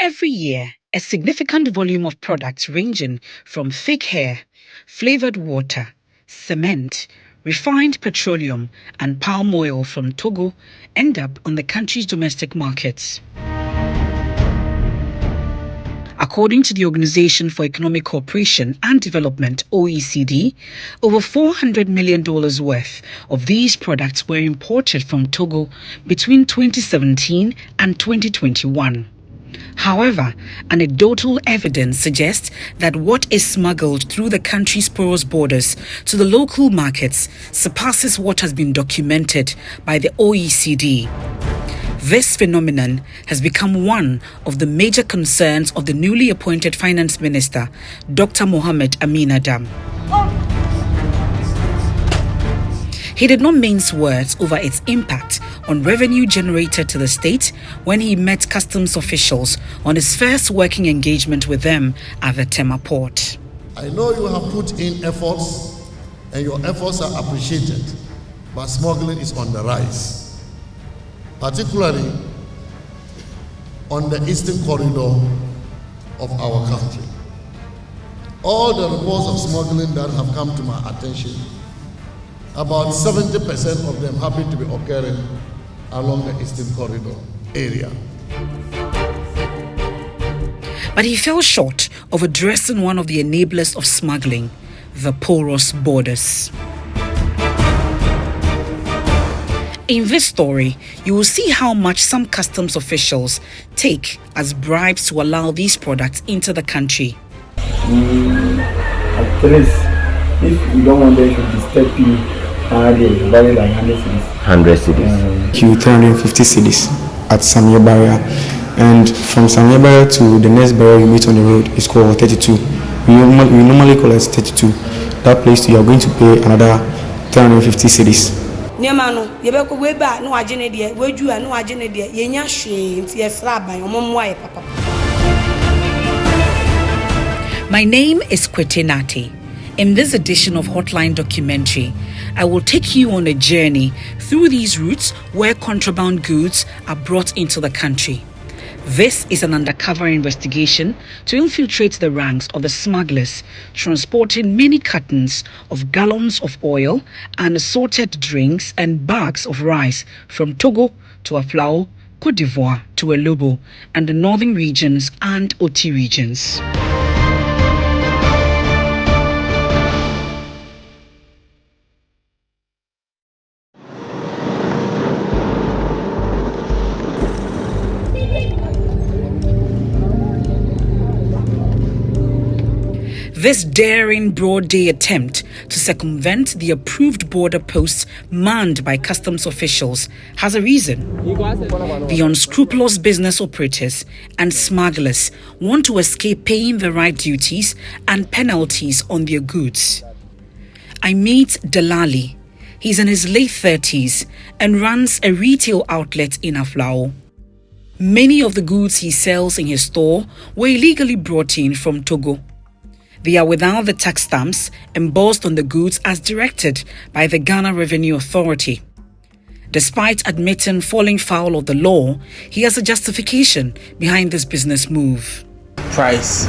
Every year, a significant volume of products ranging from fake hair, flavored water, cement, refined petroleum, and palm oil from Togo end up on the country's domestic markets. According to the Organization for Economic Cooperation and Development, OECD, over $400 million worth of these products were imported from Togo between 2017 and 2021. However, anecdotal evidence suggests that what is smuggled through the country's porous borders to the local markets surpasses what has been documented by the OECD. This phenomenon has become one of the major concerns of the newly appointed Finance Minister, Dr. Mohamed Amin Adam. He did not mince words over its impact on revenue generated to the state when he met customs officials on his first working engagement with them at the Tema port. I know you have put in efforts and your efforts are appreciated, but smuggling is on the rise, particularly on the eastern corridor of our country. All the reports of smuggling that have come to my attention, about 70% of them happen to be occurring along the Eastern Corridor area. But he fell short of addressing one of the enablers of smuggling, the porous borders. In this story, you will see how much some customs officials take as bribes to allow these products into the country. At least, if you don't want them to disturb you, they value like 100 cedis. 100 cedis. 350 cedis at Samia barrier, and from Samia barrier to the next barrier you meet on the road is called 32. We normally call it 32. That place you are going to pay another 350 cedis. My name is Kwete Nati. In this edition of Hotline Documentary, I will take you on a journey through these routes where contraband goods are brought into the country. This is an undercover investigation to infiltrate the ranks of the smugglers transporting many cartons of gallons of oil and assorted drinks and bags of rice from Togo to Aflao, Cote d'Ivoire to Elobo and the northern regions and Oti regions. This daring broad-day attempt to circumvent the approved border posts manned by customs officials has a reason. The unscrupulous business operators and smugglers want to escape paying the right duties and penalties on their goods. I meet Delali. He's in his late 30s and runs a retail outlet in Aflao. Many of the goods he sells in his store were illegally brought in from Togo. They are without the tax stamps embossed on the goods as directed by the Ghana Revenue Authority. Despite admitting falling foul of the law, he has a justification behind this business move. Price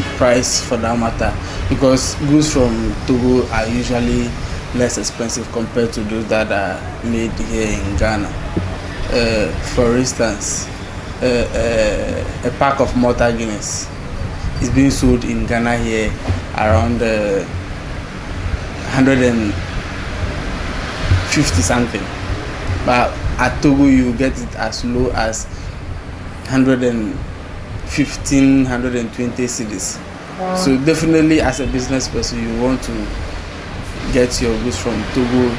for that matter, because goods from Togo are usually less expensive compared to those that are made here in Ghana. For instance, a pack of Malta Guinness is being sold in Ghana here around 150 something, but at Togo you get it as low as 115, 120 cedis. Wow. So definitely as a business person you want to get your goods from Togo.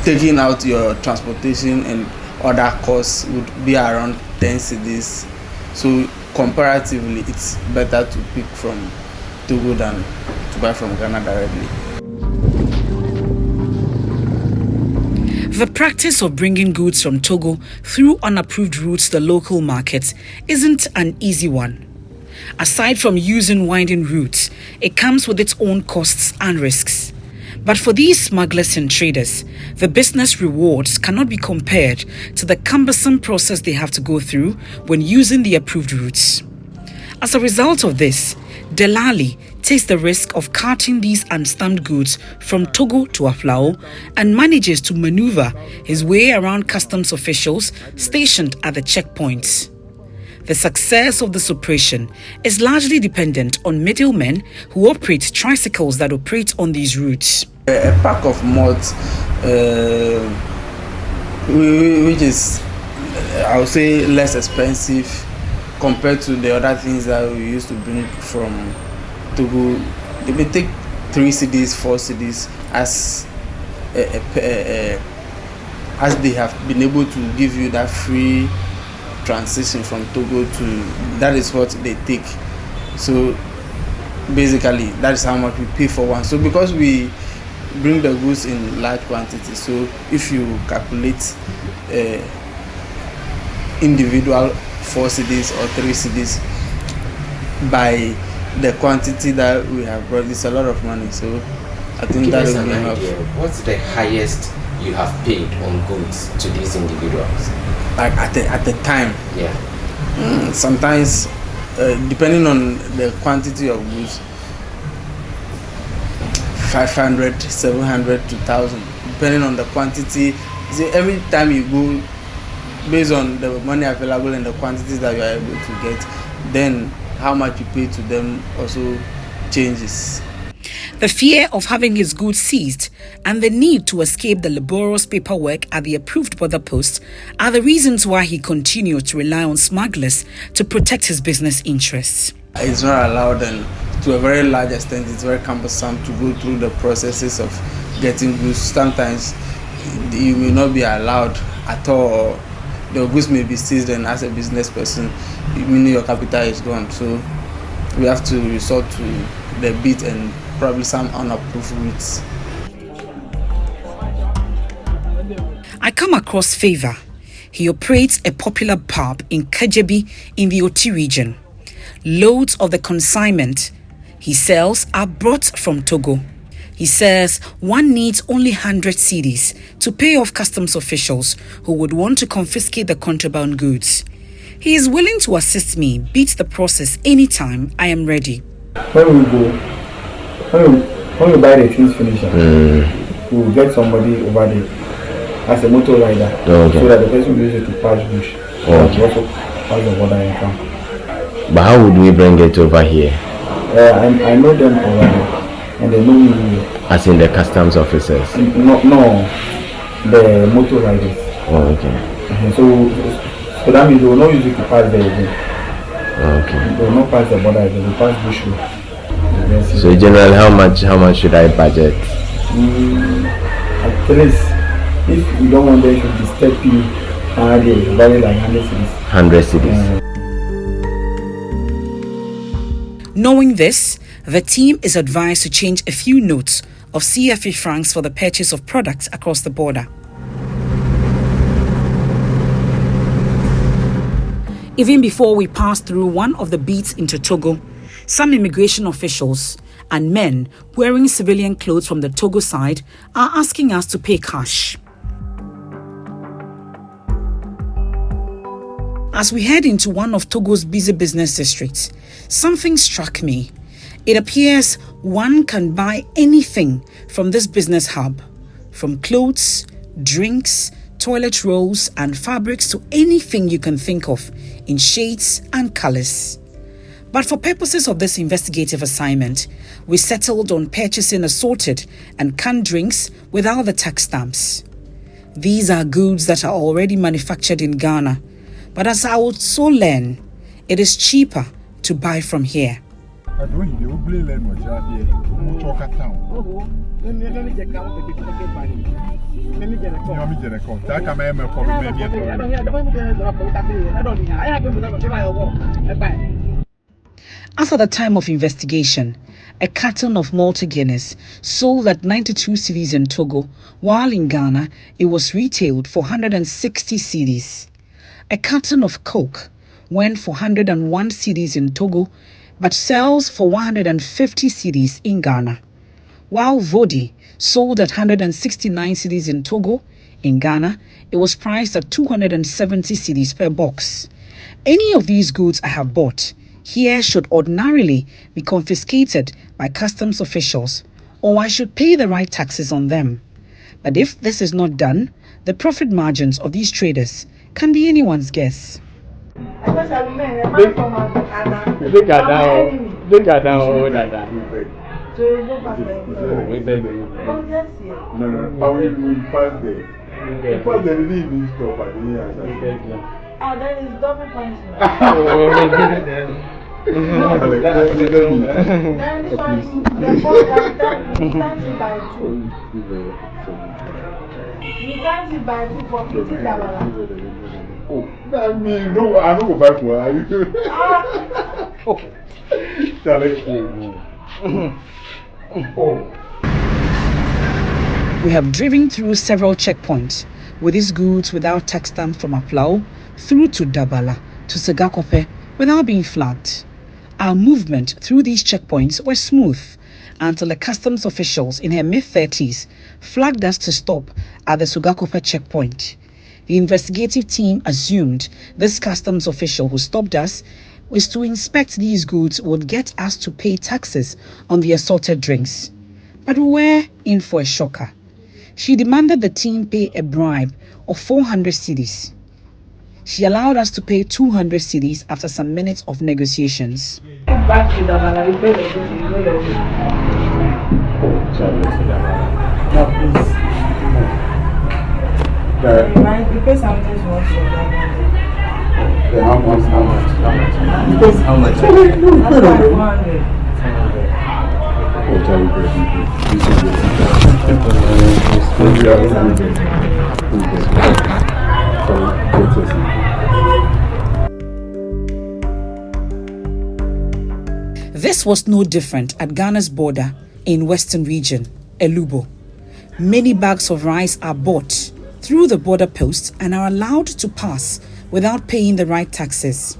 Taking out your transportation and other costs would be around 10 cedis. So comparatively, it's better to pick from Togo than to buy from Ghana directly. The practice of bringing goods from Togo through unapproved routes to the local markets isn't an easy one. Aside from using winding routes, it comes with its own costs and risks. But for these smugglers and traders, the business rewards cannot be compared to the cumbersome process they have to go through when using the approved routes. As a result of this, Delali takes the risk of carting these unstamped goods from Togo to Aflao and manages to maneuver his way around customs officials stationed at the checkpoints. The success of this operation is largely dependent on middlemen who operate tricycles that operate on these routes. A pack of malt, which is, I would say, less expensive compared to the other things that we used to bring from Togo. They may take 3 cedis, 4 cedis as they have been able to give you that free transition from Togo to, that is what they take. So basically that is how much we pay for one. So because we bring the goods in large quantities, so if you calculate individual 4 cedis or 3 cedis by the quantity that we have brought, it's a lot of money. So I think that will be enough. What's the highest you have paid on goods to these individuals? Like at the time, yeah. Sometimes depending on the quantity of goods, 500, 700 to 1,000, depending on the quantity. See, every time you go, based on the money available and the quantities that you are able to get, then how much you pay to them also changes. The fear of having his goods seized and the need to escape the laborious paperwork at the approved border post are the reasons why he continues to rely on smugglers to protect his business interests. It's not allowed, and to a very large extent it's very cumbersome to go through the processes of getting goods. Sometimes you may not be allowed at all, or the goods may be seized, and as a business person, meaning your capital is gone. So we have to resort to the beat and probably some unapproved routes. I come across Favor. He operates a popular pub in Kajebi in the Oti region. Loads of the consignment he sells are brought from Togo. He says one needs only 100 cedis to pay off customs officials who would want to confiscate the contraband goods. He is willing to assist me beat the process anytime I am ready. When we go, when we buy the things finished, we will get somebody over there as a motor rider, so that the person will use it to pass bush. Also pass the border and come. But how would we bring it over here? I know them over there, and they know me. As in the customs officers? No, the motor riders. Oh, okay. So that means they will not use it to pass there again. Okay. They will not pass the border, they will pass bush road. So generally, how much should I budget? At least, if you don't want them to disturb you, they value like 100 cedis. 100 cedis. Knowing this, the team is advised to change a few notes of CFA francs for the purchase of products across the border. Even before we pass through one of the beats into Togo, some immigration officials and men wearing civilian clothes from the Togo side are asking us to pay cash. As we head into one of Togo's busy business districts, something struck me. It appears one can buy anything from this business hub, from clothes, drinks, toilet rolls and fabrics to anything you can think of in shades and colors. But for purposes of this investigative assignment, we settled on purchasing assorted and canned drinks without the tax stamps. These are goods that are already manufactured in Ghana, but as I would so learn, it is cheaper to buy from here. As at the time of investigation, a carton of Malta Guinness sold at 92 cedis in Togo, while in Ghana it was retailed for 160 cedis. A carton of Coke went for 101 cedis in Togo, but sells for 150 cedis in Ghana. While Vodi sold at 169 cedis in Togo, in Ghana, it was priced at 270 cedis per box. Any of these goods I have bought here should ordinarily be confiscated by customs officials, or I should pay the right taxes on them. But if this is not done, the profit margins of these traders can be anyone's guess. Look at that. No. We passed there. Because they didn't even stop at the end. Oh, that is double punishment. You can't buy two for $50. Oh, that means no, I don't go back We have driven through several checkpoints with these goods without tax stamp from Aplau through to Dabala to Segakope without being flagged. Our movement through these checkpoints was smooth until the customs officials in her mid-30s flagged us to stop at the Segakope checkpoint. The investigative team assumed this customs official who stopped us was to inspect these goods would get us to pay taxes on the assorted drinks. But we were in for a shocker. She demanded the team pay a bribe of 400 cedis. She allowed us to pay 200 cedis after some minutes of negotiations. How much? This was no different at Ghana's border in Western Region, Elubo. Many bags of rice are bought through the border posts and are allowed to pass without paying the right taxes.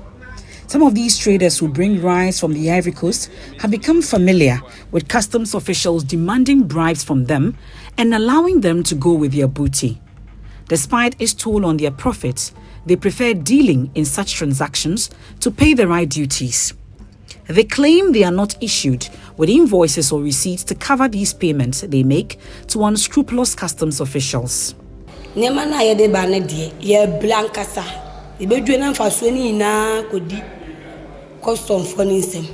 Some of these traders who bring rice from the Ivory Coast have become familiar with customs officials demanding bribes from them and allowing them to go with their booty. Despite its toll on their profits, they prefer dealing in such transactions to pay the right duties. They claim they are not issued with invoices or receipts to cover these payments they make to unscrupulous customs officials. Custom for instance,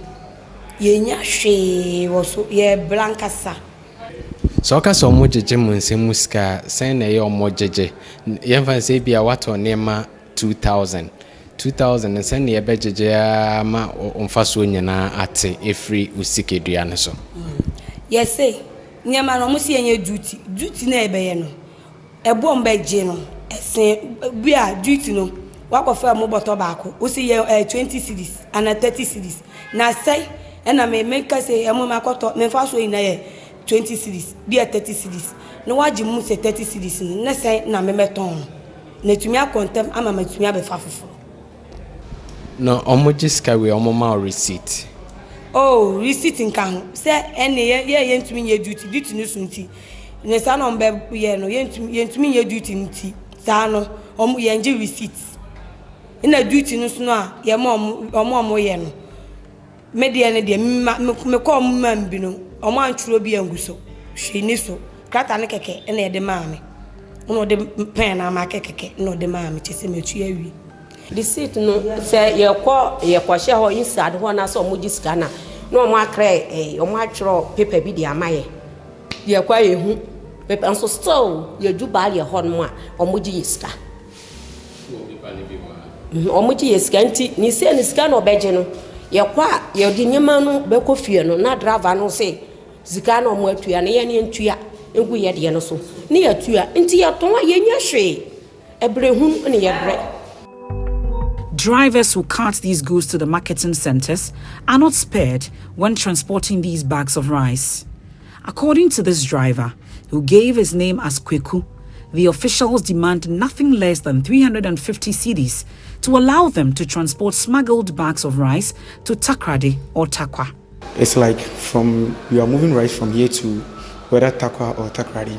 so so much jeje muska say na ye omo jeje yemfa say bia what on nema 2000 and say na ye be jeje ma onfa so nyina ate efri usikedua ne so yes say nyama no musi enye duty na ebe ye no ebo mbeje no esen bia duty no wakofa mo boto baako o si ye 20 cedis and 30 cedis na say na me make say emo makoto me fa so ina ye 20 cedis bia 30 cedis no waji mu se 30 cedis na say na me meton na tumi akontem ama matumi abefa foforo no omojiska we omoma receipt oh receipt nkan say ene ye ntumi ye duty no sunti ne sa no mbe ye no ye ntumi ye duty nti sa no ye nje receipt ina duty no so no a ye mo ye no media ne de me ko mam bi no omo anturo bi anguso hwe ni so krata ne keke na ye de maame no de pen na ma keke no de maame chese metu awi receipt no say ye ko hye ho inside ho na so omo jiska na no omo akre omo atwro paper bi de amaye ye kwa ye hu paper nso still ye du ba ye ho no a omo jiska omo jiska nti ni se ni ska no beje no ye kwa ye di nyema no be ko fie no na driver no say zika no omo atua na ye ne ntua egu ye de no so ni atua nti ye ton ye nya hwe ebrehun ne ye bre. Drivers who cart these goods to the marketing centers are not spared when transporting these bags of rice. According to this driver, who gave his name as Kweku, the officials demand nothing less than 350 cedis to allow them to transport smuggled bags of rice to Takrady or Takwa. It's like you are moving rice from here to whether Takwa or Takrady.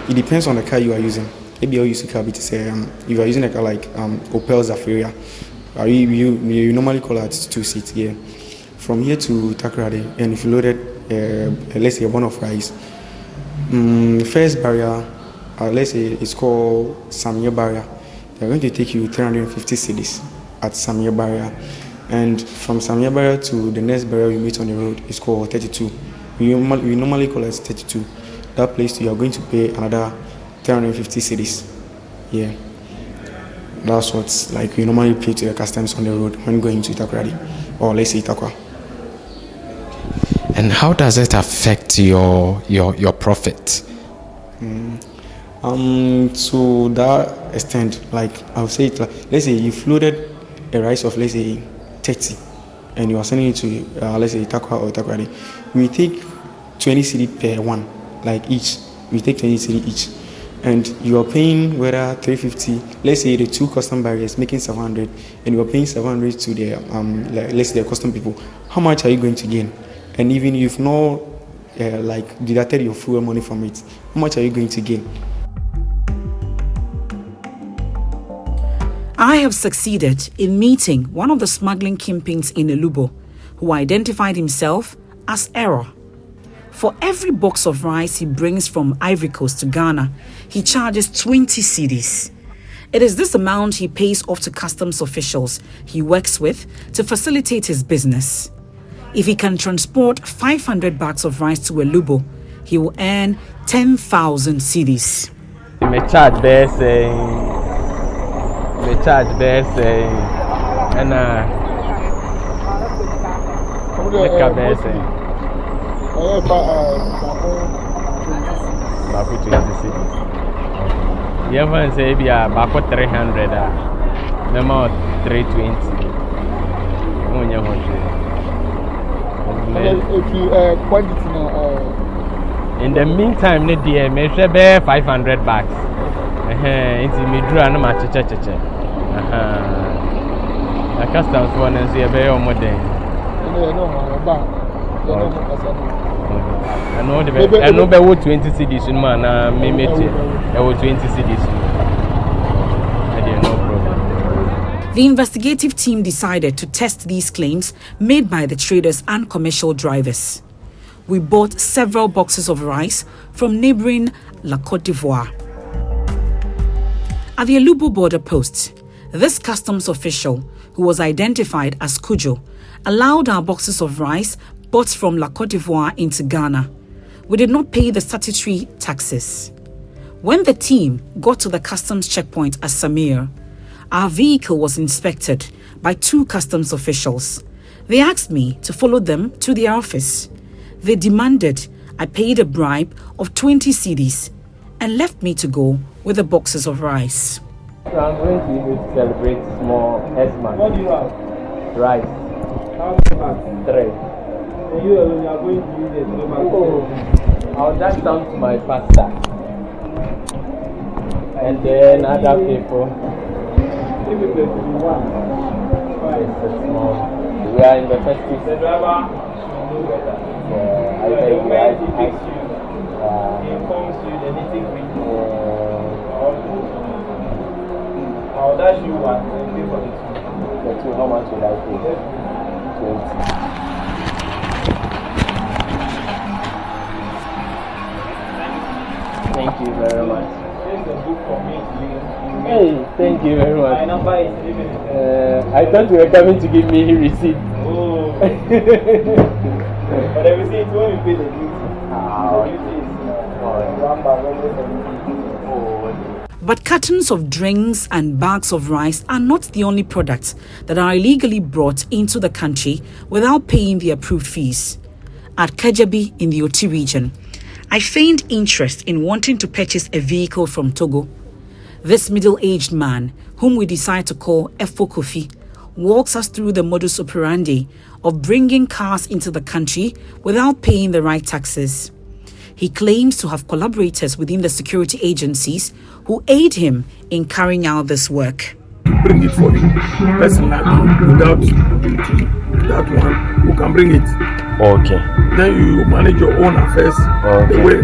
It depends on the car you are using. Maybe you use a car, if you are using a car like Opel Zafira, you normally call it 2 seats. Yeah. From here to Takrady, and if you loaded, let's say, one of rice, first barrier, let's say it's called Samia barrier. They're going to take you 350 cedis at Samia barrier, and from Samia barrier to the next barrier you meet on the road is called 32. We normally call it 32. That place you are going to pay another 350 cedis. Yeah, that's what's like we normally pay to the customs on the road when going to Takrady or let's say Takwa. And how does it affect your profit? To that extent, like I'll say it, like, let's say you floated a rice of let's say 30, and you are sending it to let's say Takwa or Takrady. We take 20 cedi per one, like each. We take 20 cedi each, and you are paying whether 350. Let's say the 2 custom barriers making 700, and you are paying 700 to the let's say the custom people. How much are you going to gain? And even if not like deducted your fuel money from it, how much are you going to gain? I have succeeded in meeting one of the smuggling kingpins in Elubo, who identified himself as Error. For every box of rice he brings from Ivory Coast to Ghana, he charges 20 cedis. It is this amount he pays off to customs officials he works with to facilitate his business. If he can transport 500 bags of rice to Elubo, he will earn 10,000 cedis. Me charge best, and baku 20 cedis. You ever say be a baku 300, number 320. Quantity in the meantime, ne dear, measure bear 500 bags. It's me drew an match. The customs one and see a very more day. I know the 20 cedis in man, maybe 20 cedis. No problem. The investigative team decided to test these claims made by the traders and commercial drivers. We bought several boxes of rice from neighboring La Côte d'Ivoire. At the Elubo border post, this customs official, who was identified as Kujo, allowed our boxes of rice bought from La Côte d'Ivoire into Ghana. We did not pay the statutory taxes. When the team got to the customs checkpoint at Samir, our vehicle was inspected by 2 customs officials. They asked me to follow them to their office. They demanded I paid a bribe of 20 cedis and left me to go with the boxes of rice. So I'm going to even celebrate small S-man. What do you have? Rice. How many bags? 3. And you alone, you are going to use it. I'll dash down to my pastor. And then other people. Give it to one. It's a small. We are in the festive. The driver should know better. I think he takes you. He informs you the nitty-gritty. I'll dash you one and pay for the 2. The 2, how much will I pay? 20. Thank you very much. Here's the book for me to you. Hey, thank you very much. My number is given. I thought you were coming to give me receipt. Oh. But the receipt when you pay the duty. The duty is 1 bag, almost 70. But cartons of drinks and bags of rice are not the only products that are illegally brought into the country without paying the approved fees. At Kajabi in the Oti region, I feigned interest in wanting to purchase a vehicle from Togo. This middle-aged man, whom we decide to call Efo Kofi, walks us through the modus operandi of bringing cars into the country without paying the right taxes. He claims to have collaborators within the security agencies who aid him in carrying out this work. Bring it for you personally without duty. that one who can bring it. Okay. Then you manage your own affairs. Okay. The way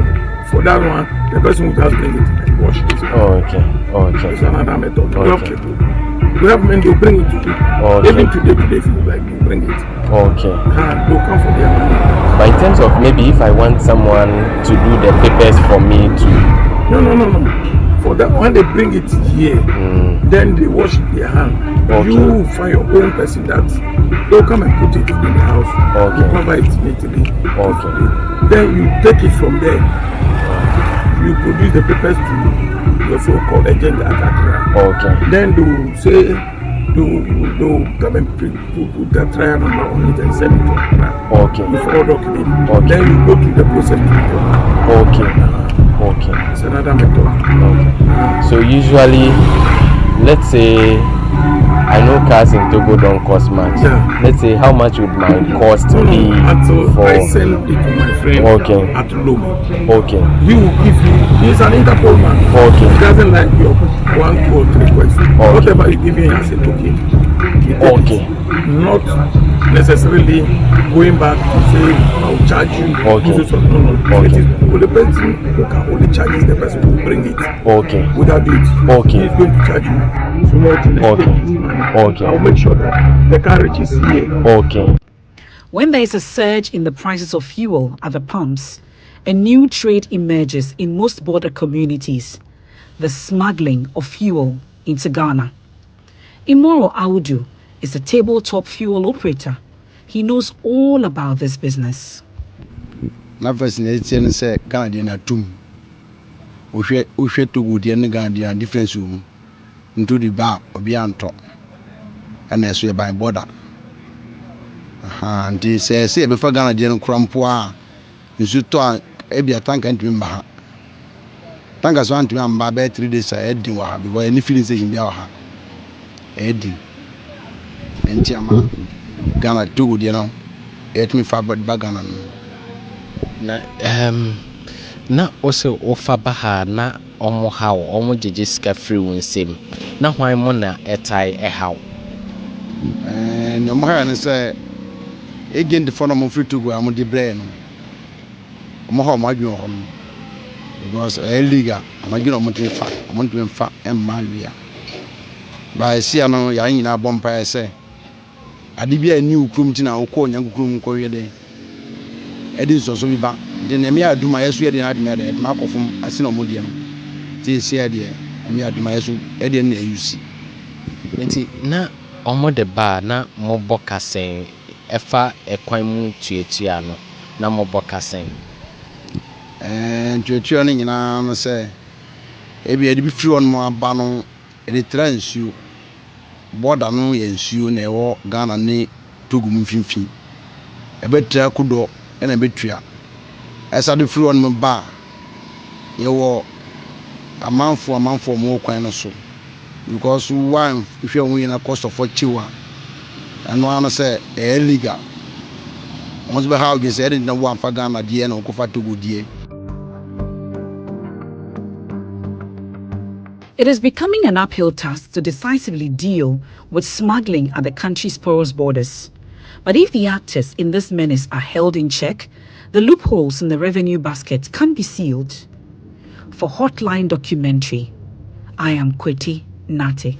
for that one, the person will just bring it and wash it. Okay. It's another method. Okay. We have men to bring it to you. Okay. Even today, if you like, you bring it. Okay. And they'll come for their money. But in terms of maybe if I want someone to do the papers for me to... No. For that, when they bring it here, then they wash their hand. Okay. You find your own person that they'll come and put it in the house. Okay. You cover it neatly. Okay. Then you take it from there. You produce the papers to your so-called agent at Accra. Okay. Then they'll come and put the trial number on it and send it to Accra. Okay. Before document. Okay. Then you go to the process. Okay. It's another method. Okay. So usually, let's say I know cars in Togo don't cost much. Yeah. Let's say how much would my cost be until for? I send it to my friend at Lome. Okay. He will give you. He's an Interpol man. Okay. He doesn't like your 1, 2, or 3 questions. Okay. Whatever you give him as a token. Okay. Not necessarily going back to say I'll charge you. Okay. No. It is the person who can only charge is the person who bring it. Okay. Without it. Okay. He's going to charge you. Okay. I'll make sure that the car reaches here. Okay. When there is a surge in the prices of fuel at the pumps, a new trade emerges in most border communities: the smuggling of fuel into Ghana. Imoro Audu is a tabletop fuel operator. He knows all about this business. Na first na say Ghana na tum. Ohwe to good na Ghana difference into the bar obi anto. And so by border. And they say before Ghana dey krampo a nsu to a ebia tanka ntimi mba. Tanka so antimi amba be 3 days a edin wa because any feeling say him bia wa ha. Edin. Enti ama Ghana to good no. Et me fa bad Ghana no. Na also offer baha na omo how omo jeje ska free wonsem na hwan mo na etai how no more na say again the phone mo free to go am the brain no mo ma dwen ho because illegal ma dwen mo twen fa em malwia ba sia no ya nyina bompa say ade bia ni ukrum ti na okọ nyankukrum ko yede edi so bi ba de na me aduma yesu yede na aduma de ma kofum ase na omodie no ti sia de me aduma yesu ede na ayusi nti na omo de ba na mo bokasen efa ekwan mu tuatua no na mo bokasen tuatua no nyina no se ebi ede bi free on mo aba no ede transu border no ye nsuo na ewo Ghana ne Togo mfinfin ebetra kudo na betua esa de free on mo ba ye wo amanfo mo kwan no so because one if you win a cost of chiwa and one say illegal once be how you said no one for Ghana die na ko fa Togo die. It is becoming an uphill task to decisively deal with smuggling at the country's porous borders. But if the actors in this menace are held in check, the loopholes in the revenue basket can be sealed. For Hotline Documentary, I am Kweti Nate.